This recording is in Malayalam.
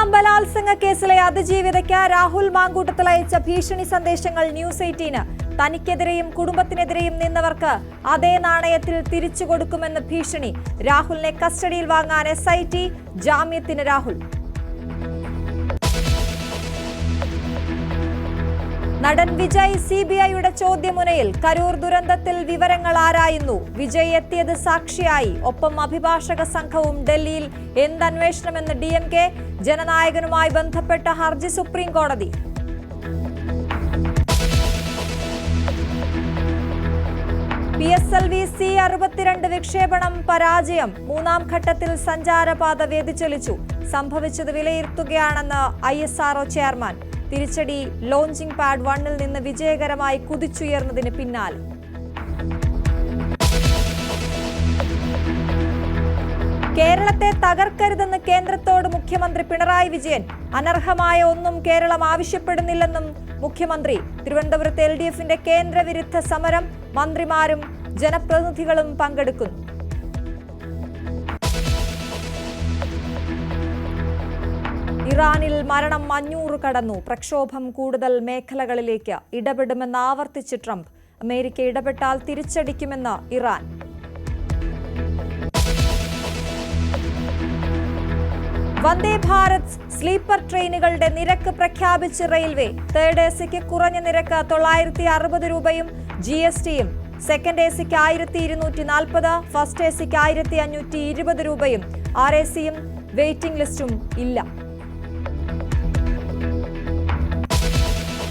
പഹൽഗാം ബലാത്സംഗ കേസിലെ അതിജീവിതയ്ക്ക് രാഹുൽ മാങ്കൂട്ടത്തിൽ അയച്ച ഭീഷണി സന്ദേശങ്ങൾ ന്യൂസ് 18 തനിക്കെതിരെയും കുടുംബത്തിനെതിരെയും നിന്നവർക്ക് അതേ നാണയത്തിൽ തിരിച്ചു കൊടുക്കുമെന്ന് ഭീഷണി. രാഹുലിനെ കസ്റ്റഡിയിൽ വാങ്ങാൻ SIT, ജാമ്യത്തിന് രാഹുൽ. നടൻ വിജയ് CBIയുടെ ചോദ്യമുനയിൽ. കരൂർ ദുരന്തത്തിൽ വിവരങ്ങൾ ആരായുന്നു. വിജയ് എത്തിയത് സാക്ഷിയായി. ഒപ്പം അഭിഭാഷക സംഘവും. ഡൽഹിയിൽ എന്തന്വേഷണമെന്ന് DMK. ജനനായകനുമായി ബന്ധപ്പെട്ട ഹർജി സുപ്രീം കോടതി. PSLV C-62 വിക്ഷേപണം പരാജയം. മൂന്നാം ഘട്ടത്തിൽ സഞ്ചാരപാത വ്യതിചലിച്ചു. സംഭവിച്ചത് വിലയിരുത്തുകയാണെന്ന് ISRO ചെയർമാൻ. തിരിച്ചടി ലോഞ്ചിംഗ് പാഡ് 1-ൽ നിന്ന് വിജയകരമായി കുതിച്ചുയർന്നതിന് പിന്നാലെ. കേരളത്തെ തകർക്കരുതെന്ന് കേന്ദ്രത്തോട് മുഖ്യമന്ത്രി പിണറായി വിജയൻ. അനർഹമായ ഒന്നും കേരളം ആവശ്യപ്പെടുന്നില്ലെന്നും മുഖ്യമന്ത്രി. തിരുവനന്തപുരത്ത് LDFന്റെ കേന്ദ്രവിരുദ്ധ സമരം. മന്ത്രിമാരും ജനപ്രതിനിധികളും പങ്കെടുക്കുന്നു. ഇറാനിൽ മരണം 500 കടന്നു. പ്രക്ഷോഭം കൂടുതൽ മേഖലകളിലേക്ക്. ഇടപെടുമെന്ന് ആവർത്തിച്ച് ട്രംപ്. അമേരിക്ക ഇടപെട്ടാൽ തിരിച്ചടിക്കുമെന്ന് ഇറാൻ. വന്ദേ ഭാരത് സ്ലീപ്പർ ട്രെയിനുകളുടെ നിരക്ക് പ്രഖ്യാപിച്ച് റെയിൽവേ. തേർഡ് ACക്ക് കുറഞ്ഞ നിരക്ക് 960 രൂപയും GSTയും. സെക്കൻഡ് ACക്ക് 1240, ഫസ്റ്റ് ACക്ക് 1520 രൂപയും. RACയും വെയിറ്റിംഗ് ലിസ്റ്റും ഇല്ല.